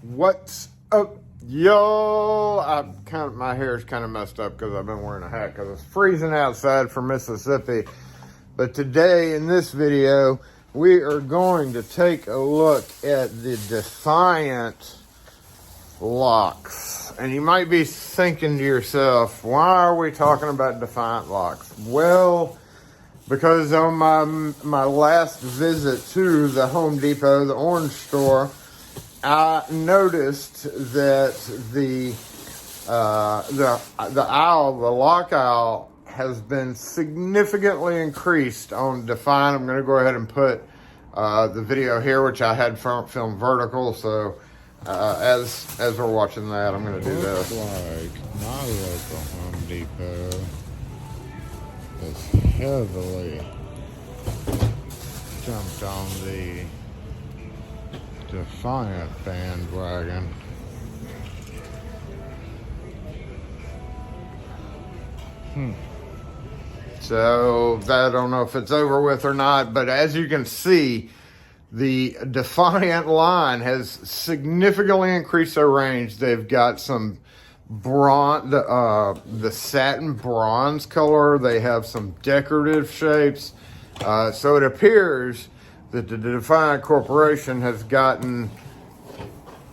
What's up, y'all? My hair is kind of messed up because I've been wearing a hat because it's freezing outside from Mississippi. But today in this video, we are going to take a look at the Defiant Locks. And you might be thinking to yourself, why are we talking about Defiant Locks? Well, because on my last visit to the Home Depot, the orange store, I noticed that the lock aisle has been significantly increased on Defiant. I'm going to go ahead and put the video here, which I had filmed vertical. So as we're watching that, I'm going to do this. Like my local Home Depot is heavily jumped on the Defiant bandwagon. So I don't know if it's over with or not, but as you can see, the Defiant line has significantly increased their range. They've got some bronze, the satin bronze color. They have some decorative shapes. So it appears that the Defiant Corporation has gotten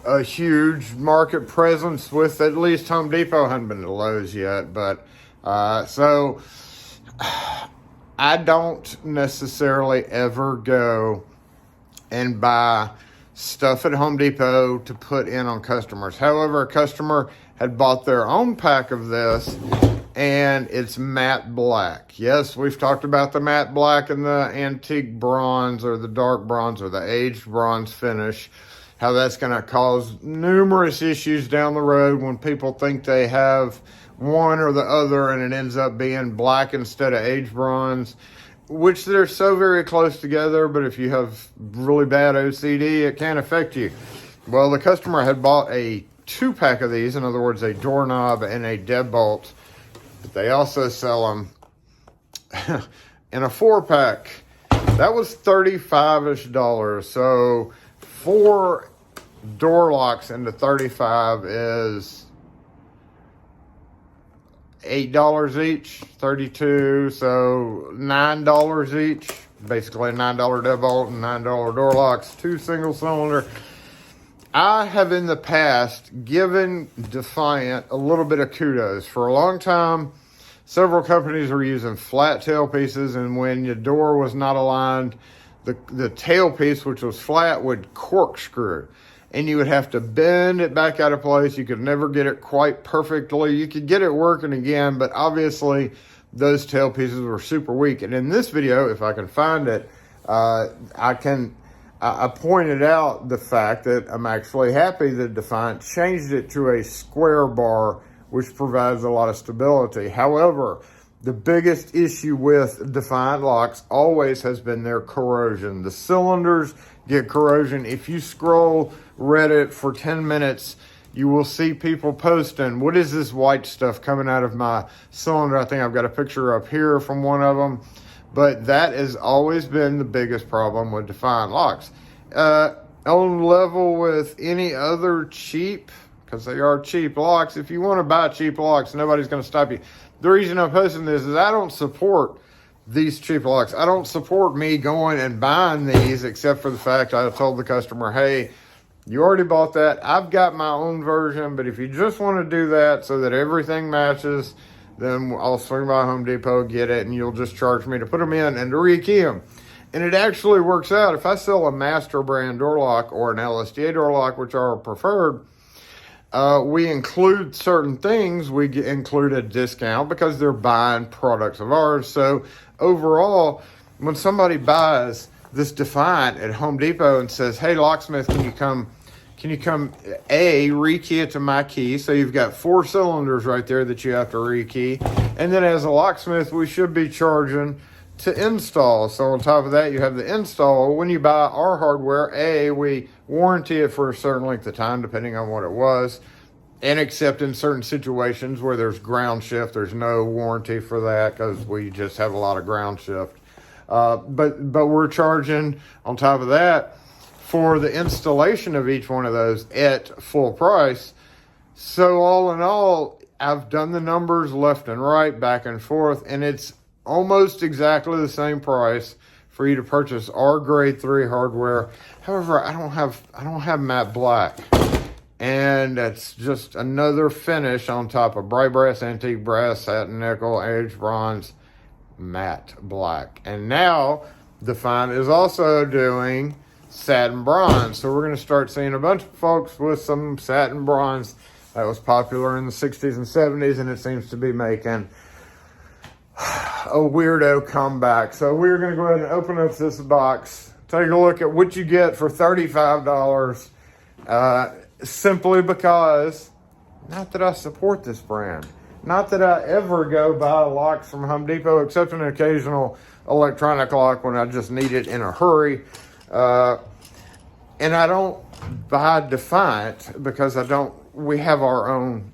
a huge market presence with at least Home Depot. Hadn't been to Lowe's yet, but so I don't necessarily ever go and buy stuff at Home Depot to put in on customers. However, a customer had bought their own pack of this, and it's matte black. Yes, we've talked about the matte black and the antique bronze or the dark bronze or the aged bronze finish, how that's going to cause numerous issues down the road when people think they have one or the other and it ends up being black instead of aged bronze, which they're so very close together, but if you have really bad OCD, it can affect you. Well, the customer had bought a 2-pack of these, in other words, a doorknob and a deadbolt, but they also sell them in a 4-pack. That was $35-ish. So 4 door locks into 35 is $8 each, 32, so $9 each. Basically a $9 deadbolt and $9 door locks, 2 single cylinder. I have in the past given Defiant a little bit of kudos. For a long time, several companies were using flat tail pieces, and when your door was not aligned, the tail piece, which was flat, would corkscrew, and you would have to bend it back out of place. You could never get it quite perfectly. You could get it working again, but obviously those tail pieces were super weak. And in this video, if I can find it, I pointed out the fact that I'm actually happy that Defiant changed it to a square bar, which provides a lot of stability. However, the biggest issue with Defiant locks always has been their corrosion. The cylinders get corrosion. If you scroll Reddit for 10 minutes, you will see people posting, what is this white stuff coming out of my cylinder? I think I've got a picture up here from one of them. But that has always been the biggest problem with Defiant locks. On level with any other cheap, because they are cheap locks, if you want to buy cheap locks, nobody's going to stop you. The reason I'm posting this is I don't support these cheap locks. I don't support me going and buying these, except for the fact I told the customer, hey, you already bought that. I've got my own version, but if you just want to do that so that everything matches, then I'll swing by Home Depot, get it, and you'll just charge me to put them in and to rekey them. And it actually works out. If I sell a master brand door lock or an LSTA door lock, which are preferred, we include certain things. We include a discount because they're buying products of ours. So overall, when somebody buys this Defiant at Home Depot and says, hey, locksmith, can you come rekey it to my key? So you've got 4 cylinders right there that you have to rekey. And then as a locksmith, we should be charging to install. So on top of that, you have the install. When you buy our hardware, we warranty it for a certain length of time, depending on what it was. And except in certain situations where there's ground shift, there's no warranty for that because we just have a lot of ground shift. But we're charging on top of that for the installation of each one of those at full price. So all in all, I've done the numbers left and right, back and forth, and it's almost exactly the same price for you to purchase our grade 3 hardware. However, I don't have matte black. And that's just another finish on top of bright brass, antique brass, satin nickel, aged bronze, matte black. And now Defiant is also doing satin bronze. So we're going to start seeing a bunch of folks with some satin bronze that was popular in the 60s and 70s, and it seems to be making a weirdo comeback. So we're going to go ahead and open up this box, take a look at what you get for $35. Simply because, not that I support this brand, not that I ever go buy locks from Home Depot, except an occasional electronic lock when I just need it in a hurry. And I don't buy Defiant because we have our own,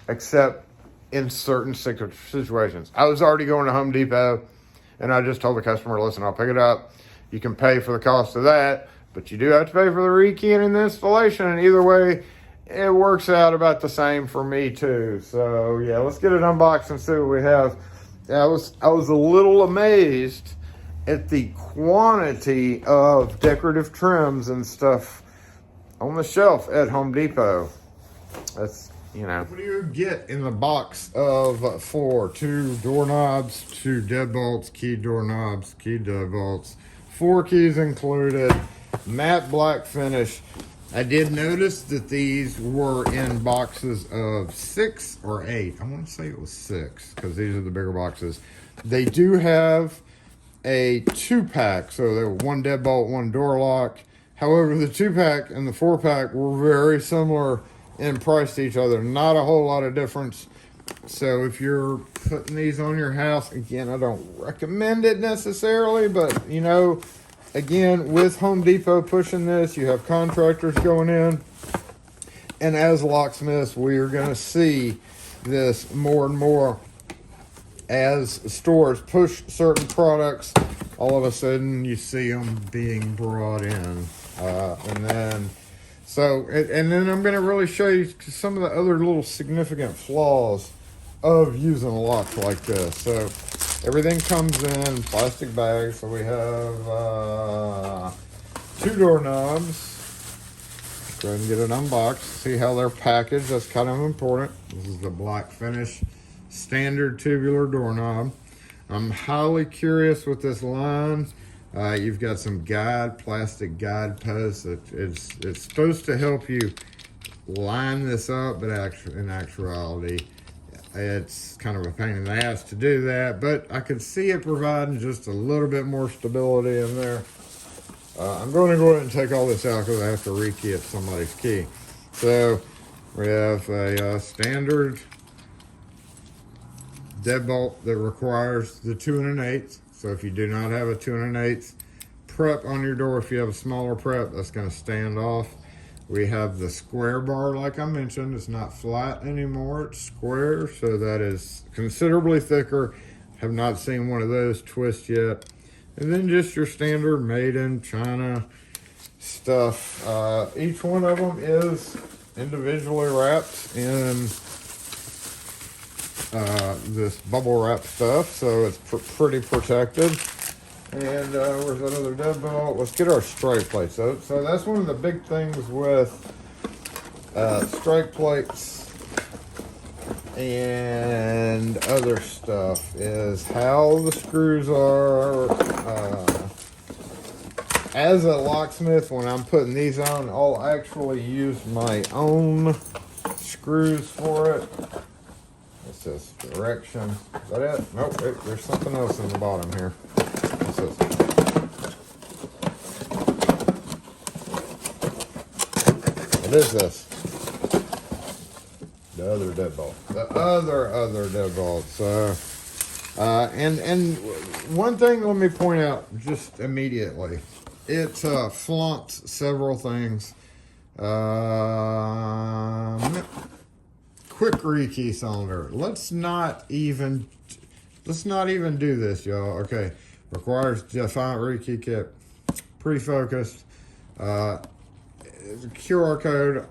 except in certain situations. I was already going to Home Depot, and I just told the customer, listen, I'll pick it up. You can pay for the cost of that, but you do have to pay for the rekeying and the installation, and either way, it works out about the same for me too. So yeah, let's get it unboxed and see what we have. I was a little amazed at the quantity of decorative trims and stuff on the shelf at Home Depot. That's, you know. What do you get in the box of 2 doorknobs, 2 deadbolts, key doorknobs, key deadbolts, 4 keys included, matte black finish. I did notice that these were in boxes of 6 or 8. I want to say it was 6 because these are the bigger boxes. They do have a 2-pack, so they're 1 deadbolt, 1 door lock. However, the 2-pack and the 4-pack were very similar in price to each other. Not a whole lot of difference. So if you're putting these on your house, again, I don't recommend it necessarily, but you know, again, with Home Depot pushing this, you have contractors going in, and as locksmiths, we are going to see this more and more as stores push certain products. All of a sudden, you see them being brought in, and then I'm going to really show you some of the other little significant flaws of using a lock like this. So everything comes in plastic bags. So we have 2 doorknobs. Go ahead and get it unboxed. See how they're packaged. That's kind of important. This is the black finish standard tubular doorknob. I'm highly curious with this line. You've got some plastic guide posts. It's supposed to help you line this up, but in actuality, it's kind of a pain in the ass to do that, but I could see it providing just a little bit more stability in there. I'm going to go ahead and take all this out because I have to rekey it somebody's key. So we have a standard deadbolt that requires the 2 1/8. So if you do not have a 2 1/8 prep on your door, if you have a smaller prep, that's going to stand off. We have the square bar, like I mentioned. It's not flat anymore, it's square, so that is considerably thicker. Have not seen one of those twist yet. And then just your standard made in China stuff. Each one of them is individually wrapped in this bubble wrap stuff, so it's pretty protected. And where's that other deadbolt? Let's get our strike plates. So that's one of the big things with strike plates and other stuff is how the screws are. As a locksmith, when I'm putting these on, I'll actually use my own screws for it. It says direction. Is that it? Nope, there's something else in the bottom here. What's this? What is this? The other deadbolt. The other deadbolt. So, and one thing let me point out just immediately. It flaunts several things. Quick rekey cylinder. Let's not even do this, y'all. Okay. Requires Defiant rekey kit. Pre-focused. QR code.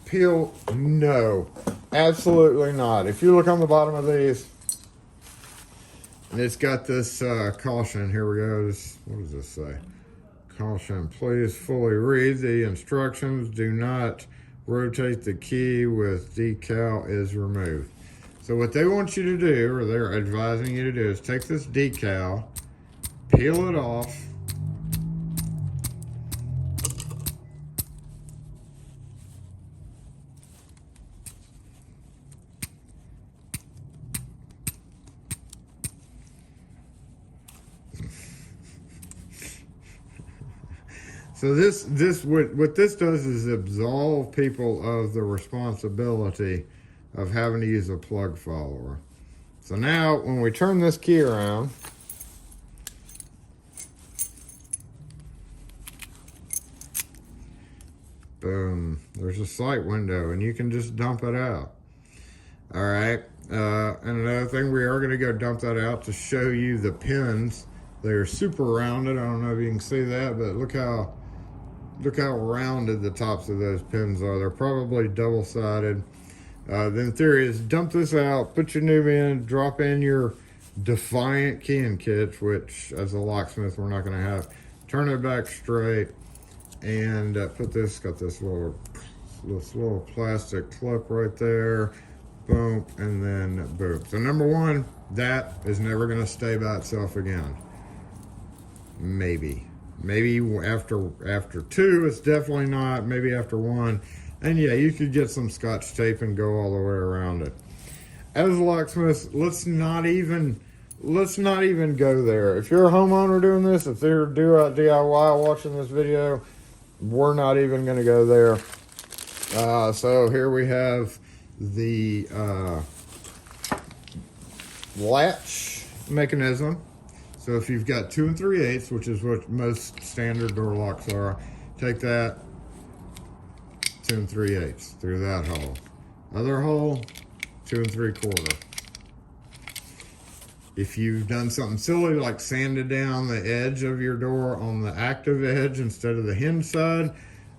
Peel? No, absolutely not. If you look on the bottom of these, and it's got this caution. Here we go. What does this say? Caution, please fully read the instructions. Do not rotate the key with decal is removed. So what they want you to do, or they're advising you to do, is take this decal, peel it off, so what this does is absolve people of the responsibility of having to use a plug follower. So now when we turn this key around, boom, there's a sight window and you can just dump it out. All right, and another thing, we are gonna go dump that out to show you the pins. They're super rounded. I don't know if you can see that, but look how rounded the tops of those pins are. They're probably double-sided. Then theory is dump this out, put your new in, drop in your Defiant keying kits, which as a locksmith we're not going to have. Turn it back straight and put this, got this little plastic clip right there. Boom, and then boom. So number one, that is never going to stay by itself again. Maybe after two, it's definitely not. Maybe after one. And yeah, you could get some Scotch tape and go all the way around it. As a locksmith, let's not even go there. If you're a homeowner doing this, if they're doing DIY watching this video, we're not even going to go there. So here we have the latch mechanism. So if you've got 2 3/8, which is what most standard door locks are, take that 2 3/8 through that hole. Other hole, 2 3/4. If you've done something silly like sanded down the edge of your door on the active edge instead of the hinge side,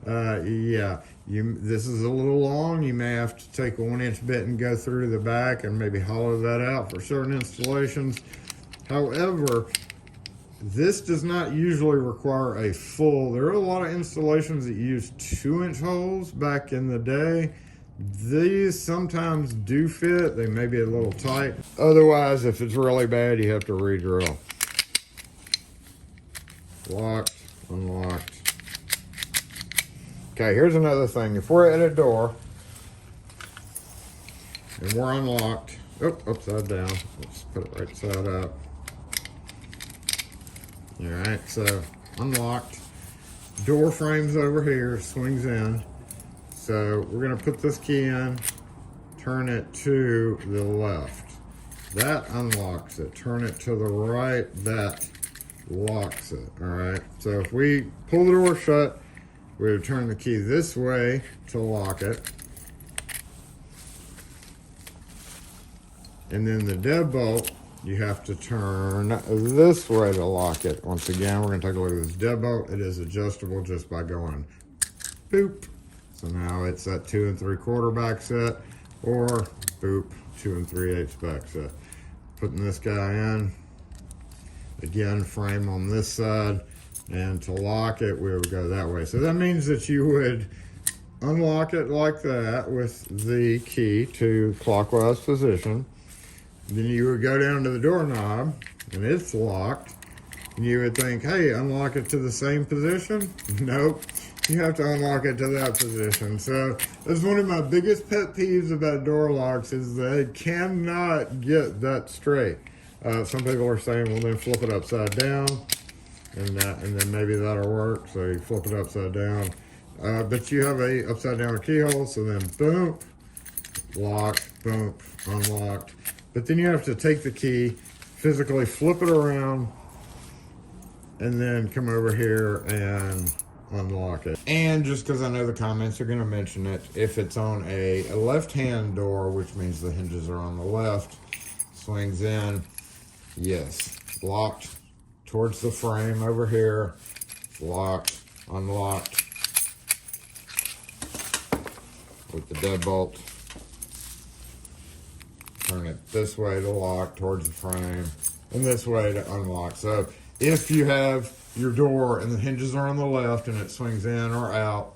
yeah, this is a little long. You may have to take a 1-inch bit and go through the back and maybe hollow that out for certain installations. However, this does not usually require a full. There are a lot of installations that use 2-inch holes back in the day. These sometimes do fit. They may be a little tight. Otherwise, if it's really bad, you have to re-drill. Locked, unlocked. Okay, here's another thing. If we're at a door and we're unlocked, upside down. Let's put it right side up. All right, so unlocked. Door frame's over here, swings in. So we're gonna put this key in, turn it to the left. That unlocks it. Turn it to the right, that locks it, all right? So if we pull the door shut, we would turn the key this way to lock it. And then the deadbolt, you have to turn this way to lock it. Once again, we're gonna take a look at this deadbolt. It is adjustable just by going boop. So now it's that 2 3/4 back set, or boop, 2 3/8 back set. Putting this guy in, again, frame on this side, and to lock it, we would go that way. So that means that you would unlock it like that with the key to clockwise position. Then you would go down to the doorknob, and it's locked. And you would think, hey, unlock it to the same position? Nope. You have to unlock it to that position. So that's one of my biggest pet peeves about door locks, is they cannot get that straight. Some people are saying, well, then flip it upside down, and then maybe that'll work. So you flip it upside down. But you have a upside down keyhole, so then boom, locked, boom, unlocked. But then you have to take the key, physically flip it around, and then come over here and unlock it. And just because I know the comments are going to mention it, if it's on a left-hand door, which means the hinges are on the left, swings in, yes, locked towards the frame over here, locked, unlocked with the deadbolt. Turn it this way to lock towards the frame, and this way to unlock. So if you have your door and the hinges are on the left and it swings in or out,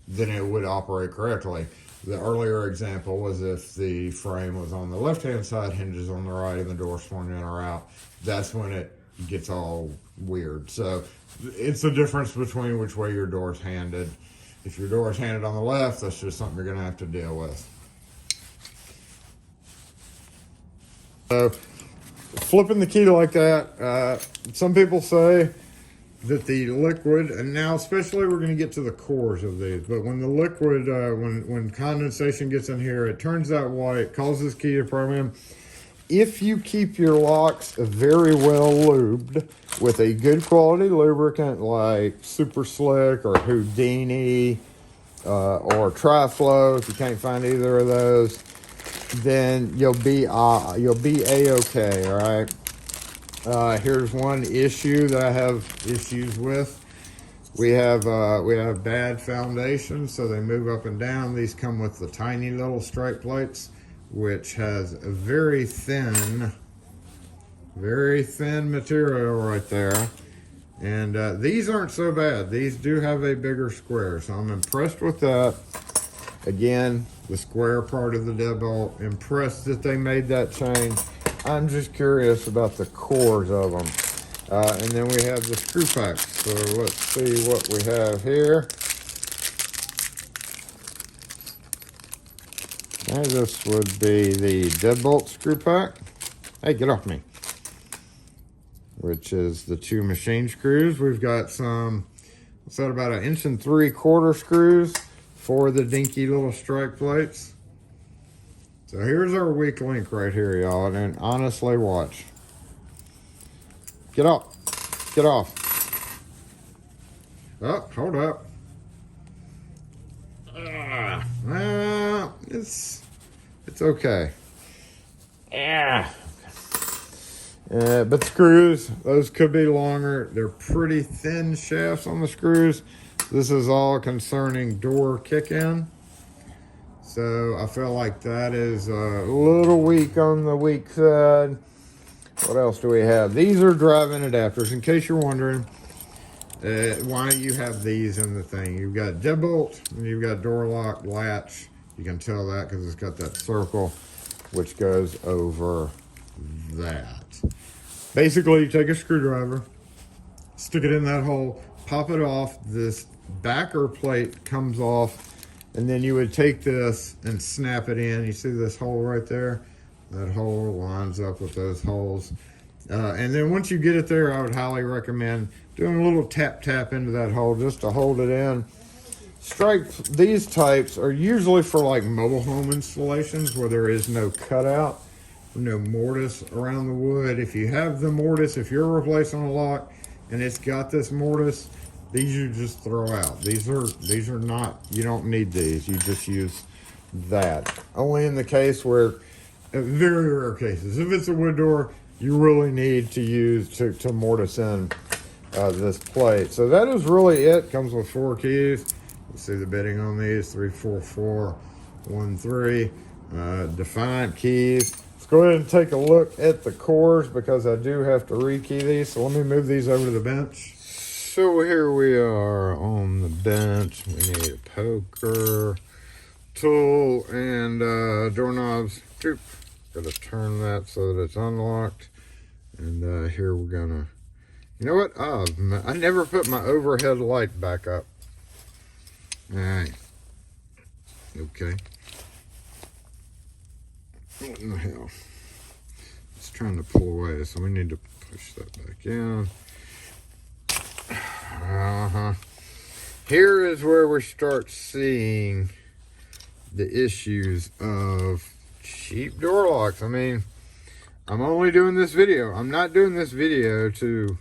then it would operate correctly. The earlier example was if the frame was on the left-hand side, hinges on the right, and the door swung in or out. That's when it gets all weird. So it's the difference between which way your door is handed. If your door is handed on the left, that's just something you're going to have to deal with. So flipping the key like that, some people say that the liquid, and now especially we're going to get to the cores of these, but when the liquid, when condensation gets in here, it turns that white, causes key to program. If you keep your locks very well lubed with a good quality lubricant like Super Slick or Houdini or Tri-Flow, if you can't find either of those, then you'll be a-okay. All right. Here's one issue that I have issues with. We have bad foundations, so they move up and down. These come with the tiny little strike plates, which has a very thin material right there. And these aren't so bad. These do have a bigger square, so I'm impressed with that. Again, the square part of the deadbolt, impressed that they made that change. I'm just curious about the cores of them. And then we have the screw packs. So let's see what we have here. Now this would be the deadbolt screw pack. Hey, get off me. Which is the 2 machine screws. We've got some, what's that, about 1 3/4 inch screws for the dinky little strike plates. So here's our weak link right here, y'all. And honestly, watch. Get off. Get off. Oh, hold up. It's okay. Yeah. But screws, those could be longer. They're pretty thin shafts on the screws. This is all concerning door kick-in. So I feel like that is a little weak on the weak side. What else do we have? These are drive-in adapters. In case you're wondering why you have these in the thing. You've got deadbolt and you've got door lock latch. You can tell that because it's got that circle which goes over that. Basically, you take a screwdriver, stick it in that hole, pop it off. This backer plate comes off, and then you would take this and snap it in. You see this hole right there? That hole lines up with those holes. And then once you get it there, I would highly recommend doing a little tap into that hole just to hold it in. These types are usually for like mobile home installations where there is no cutout, no mortise around the wood. If you have the mortise, if you're replacing a lock and it's got this mortise, these you just throw out. These are not, you don't need these. You just use that. Only in the case where, very rare cases, if it's a wood door, you really need to use to mortise in this plate. So that is really it. Comes with 4 keys. You see the bitting on these, 3, 4, 4, 1, 3. Defiant keys. Let's go ahead and take a look at the cores because I do have to rekey these. So let me move these over to the bench. So here we are on the bench. We need a poker, tool, and doorknobs. Got to turn that so that it's unlocked. And here we're gonna, you know what? I never put my overhead light back up. All right. Okay. What in the hell? It's trying to pull away, so we need to push that back in. Here is where we start seeing the issues of cheap door locks. I mean, I'm only doing this video. I'm not doing this video to,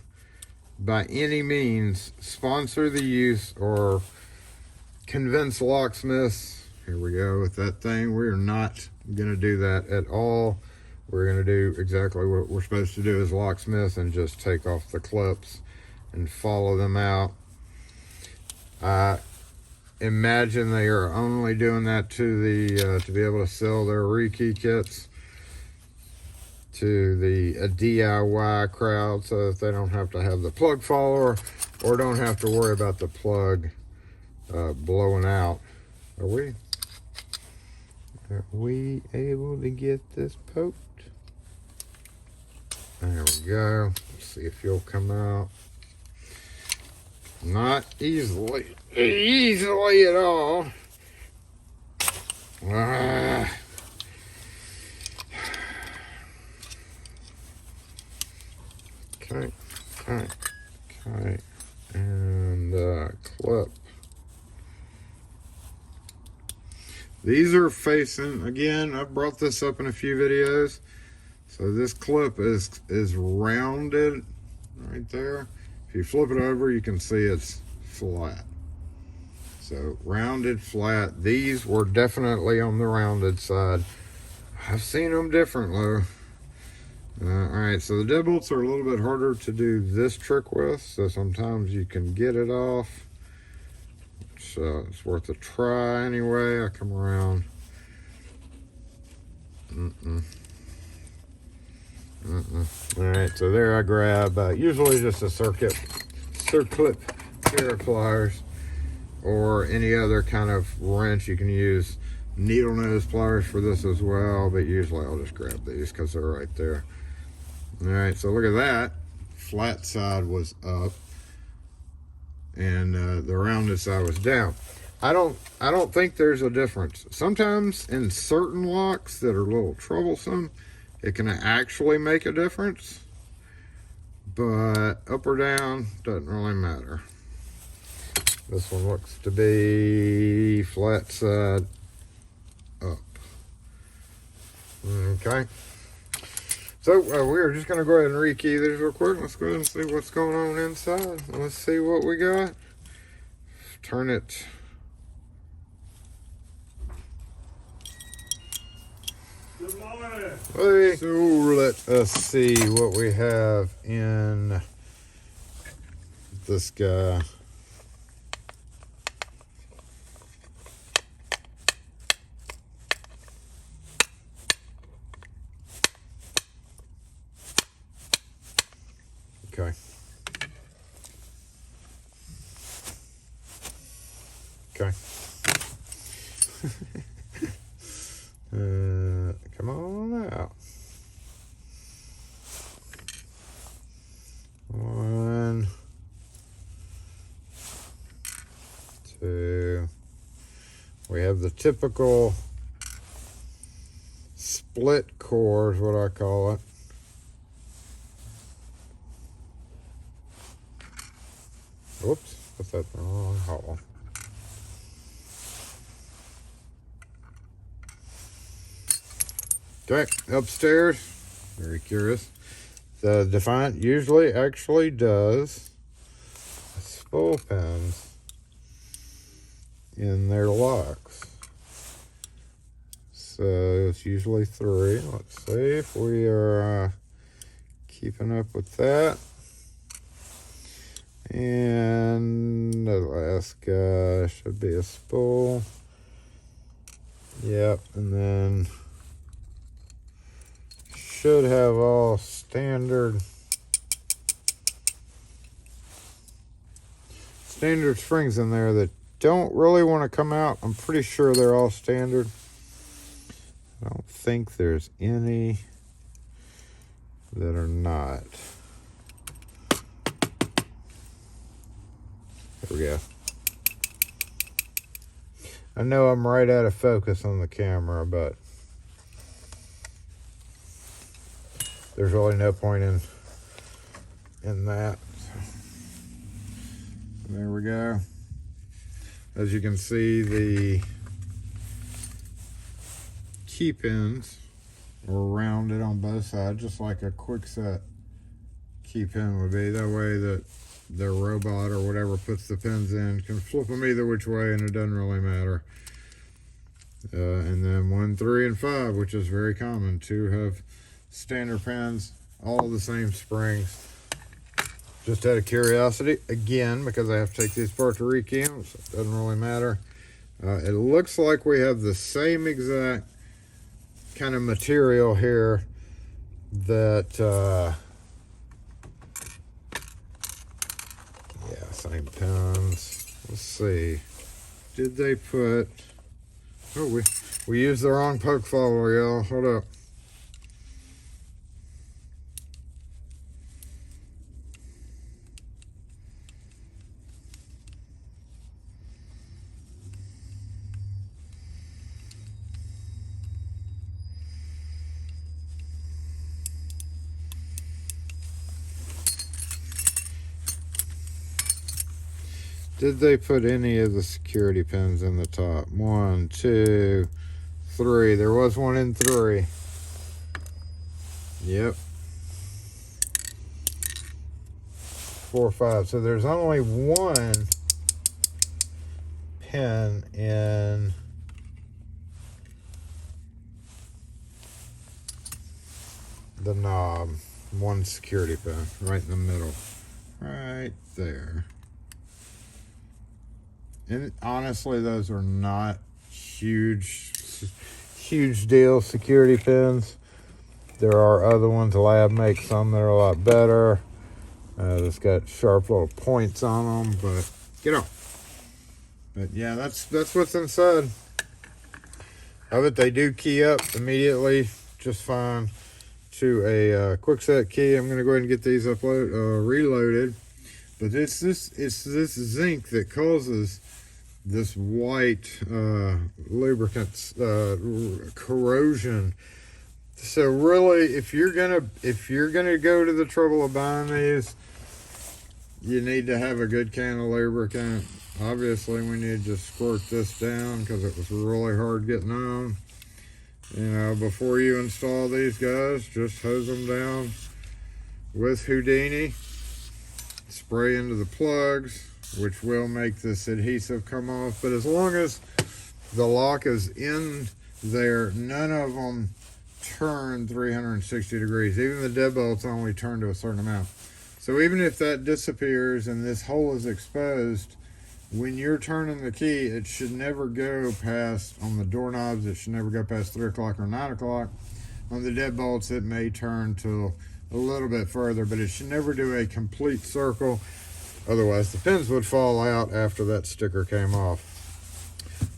by any means, sponsor the use or convince locksmiths. Here we go with that thing. We're not going to do that at all. We're going to do exactly what we're supposed to do as locksmiths and just take off the clips and follow them out. I imagine they are only doing that to the to be able to sell their rekey kits to the DIY crowd, so that they don't have to have the plug fall or don't have to worry about the plug blowing out. Are we able to get this poked? There we go. Let's see if you'll come out. Not easily at all. Okay, and clip. These are facing, again, I've brought this up in a few videos. So this clip is rounded right there. If you flip it over, you can see it's flat. So rounded, flat. These were definitely on the rounded side. I've seen them different though. Alright, so the deadbolts are a little bit harder to do this trick with, so sometimes you can get it off. So it's worth a try anyway. I come around. Alright, so there I grab usually just a circlip pair of pliers, or any other kind of wrench. You can use needle nose pliers for this as well, but usually I'll just grab these because they're right there. Alright, so look at that. Flat side was up and the rounded side was down. I don't think there's a difference. Sometimes in certain locks that are a little troublesome, it can actually make a difference, but up or down doesn't really matter. This one looks to be flat side up. Okay. So we're just going to go ahead and rekey these real quick. Let's go ahead and see what's going on inside. Let's see what we got. Turn it. Good morning. Hey. So let us see what we have in this guy. Okay. Okay. Come on out. 1, 2. We have the typical split core is what I call it. Whoops, put that in the wrong hole. Okay, upstairs, very curious. The Defiant usually actually does spool pins in their locks. So it's usually 3. Let's see if we are keeping up with that. And the last guy should be a spool. Yep, and then should have all standard springs in there that don't really want to come out. I'm pretty sure they're all standard. I don't think there's any that are not. There we go. I know I'm right out of focus on the camera, but there's really no point in that. So there we go. As you can see, the key pins are rounded on both sides, just like a quick set key pin would be. That way that the robot or whatever puts the pins in can flip them either which way, and it doesn't really matter. And then 1, 3, and 5, which is very common to have standard pins, all the same springs. Just out of curiosity, again, because I have to take these apart to rekey them, so it doesn't really matter. It looks like we have the same exact kind of material here that, yeah, same pins. Let's see. Did they put, oh, we used the wrong poke follower, y'all. Hold up. Did they put any of the security pins in the top? 1, 2, 3. There was one in 3. Yep. 4, 5. So there's only one pin in the knob. One security pin right in the middle. Right there. And honestly, those are not huge deal security pins. There are other ones. The lab makes some that are a lot better. That's got sharp little points on them, but you know. But yeah, that's what's inside of it. They do key up immediately, just fine, to a quick set key. I'm gonna go ahead and get these reloaded. But it's this zinc that causes this white lubricant corrosion. So really, if you're gonna go to the trouble of buying these, you need to have a good can of lubricant. Obviously, we need to squirt this down because it was really hard getting on. You know, before you install these guys, just hose them down with Houdini. Spray into the plugs, which will make this adhesive come off. But as long as the lock is in there, none of them turn 360 degrees. Even the deadbolts only turn to a certain amount. So even if that disappears and this hole is exposed, when you're turning the key, it should never go past, on the doorknobs, it should never go past 3 o'clock or 9 o'clock. On the deadbolts, it may turn to a little bit further, but it should never do a complete circle. Otherwise, the pins would fall out after that sticker came off.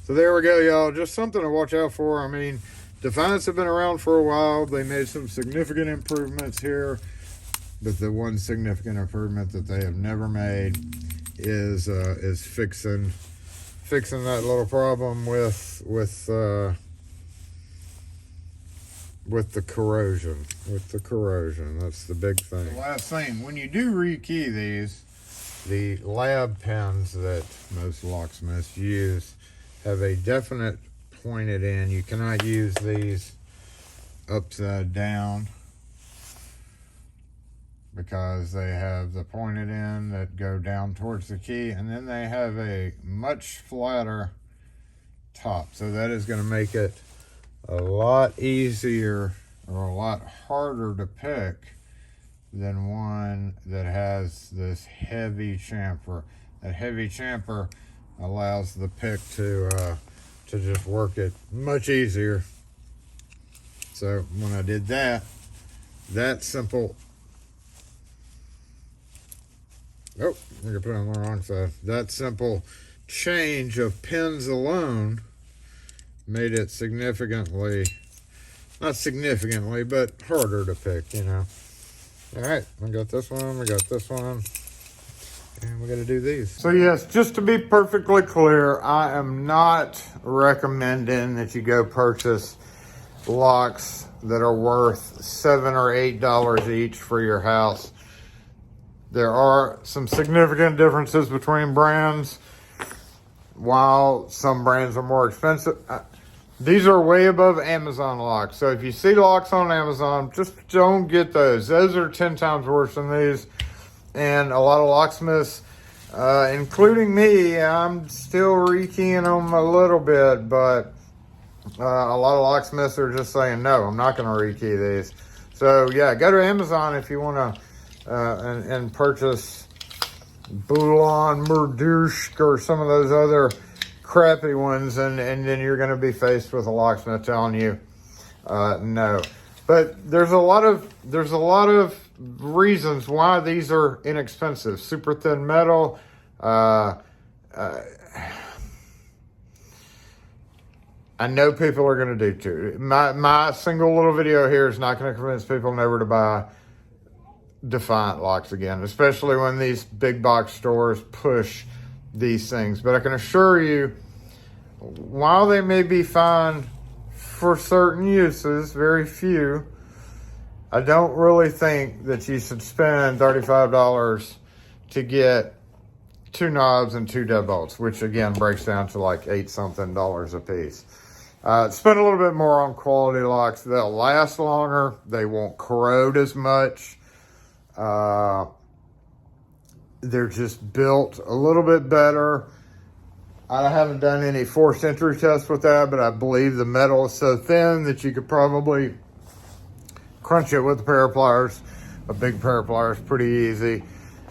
So there we go, y'all. Just something to watch out for. I mean, Defiants have been around for a while. They made some significant improvements here, but the one significant improvement that they have never made is fixing that little problem with the corrosion. That's the big thing. The last thing, when you do rekey these, the lab pins that most locksmiths use have a definite pointed end. You cannot use these upside down because they have the pointed end that go down towards the key, and then they have a much flatter top. So that is going to make it a lot easier or a lot harder to pick than one that has this heavy chamfer. That heavy chamfer allows the pick to just work it much easier. So when I did that simple, oh, I can put it on the wrong side. That simple change of pins alone made it significantly, not significantly, but harder to pick, you know. All right, we got this one, and we got to do these. So yes, just to be perfectly clear, I am not recommending that you go purchase locks that are worth $7 or $8 each for your house. There are some significant differences between brands. While some brands are more expensive, these are way above Amazon locks. So if you see locks on Amazon, just don't get those. Those are 10 times worse than these. And a lot of locksmiths, including me, I'm still rekeying them a little bit, but a lot of locksmiths are just saying, no, I'm not going to rekey these. So yeah, go to Amazon if you want to and purchase Boulon, Murdushk, or some of those other crappy ones, and then you're going to be faced with a locksmith telling you no. But there's a lot of reasons why these are inexpensive. Super thin metal. I know people are going to do too. My single little video here is not going to convince people never to buy Defiant locks again, especially when these big box stores push these things. But I can assure you, while they may be fine for certain uses, very few, I don't really think that you should spend $35 to get 2 knobs and 2 deadbolts, which again breaks down to like $8-something a piece. Spend a little bit more on quality locks. They'll last longer. They won't corrode as much. They're just built a little bit better. I haven't done any forced entry tests with that, but I believe the metal is so thin that you could probably crunch it with a pair of pliers. A big pair of pliers, pretty easy.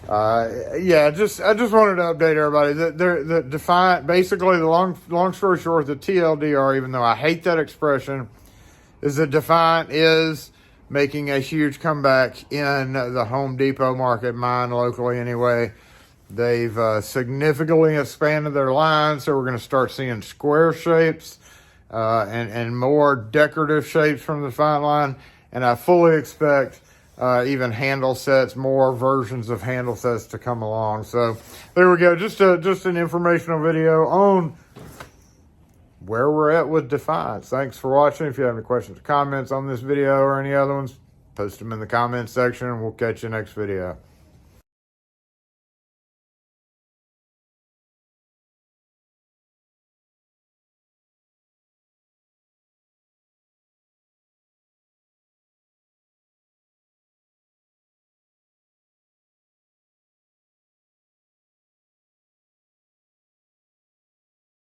I just wanted to update everybody. The Defiant, basically the long story short, the TLDR, even though I hate that expression, is that Defiant is making a huge comeback in the Home Depot market, mine locally anyway. They've significantly expanded their line, so we're going to start seeing square shapes and more decorative shapes from the Defiant line. And I fully expect even handle sets, more versions of handle sets to come along. So there we go. Just an informational video on where we're at with Defiant. Thanks for watching. If you have any questions or comments on this video or any other ones, post them in the comments section and we'll catch you next video.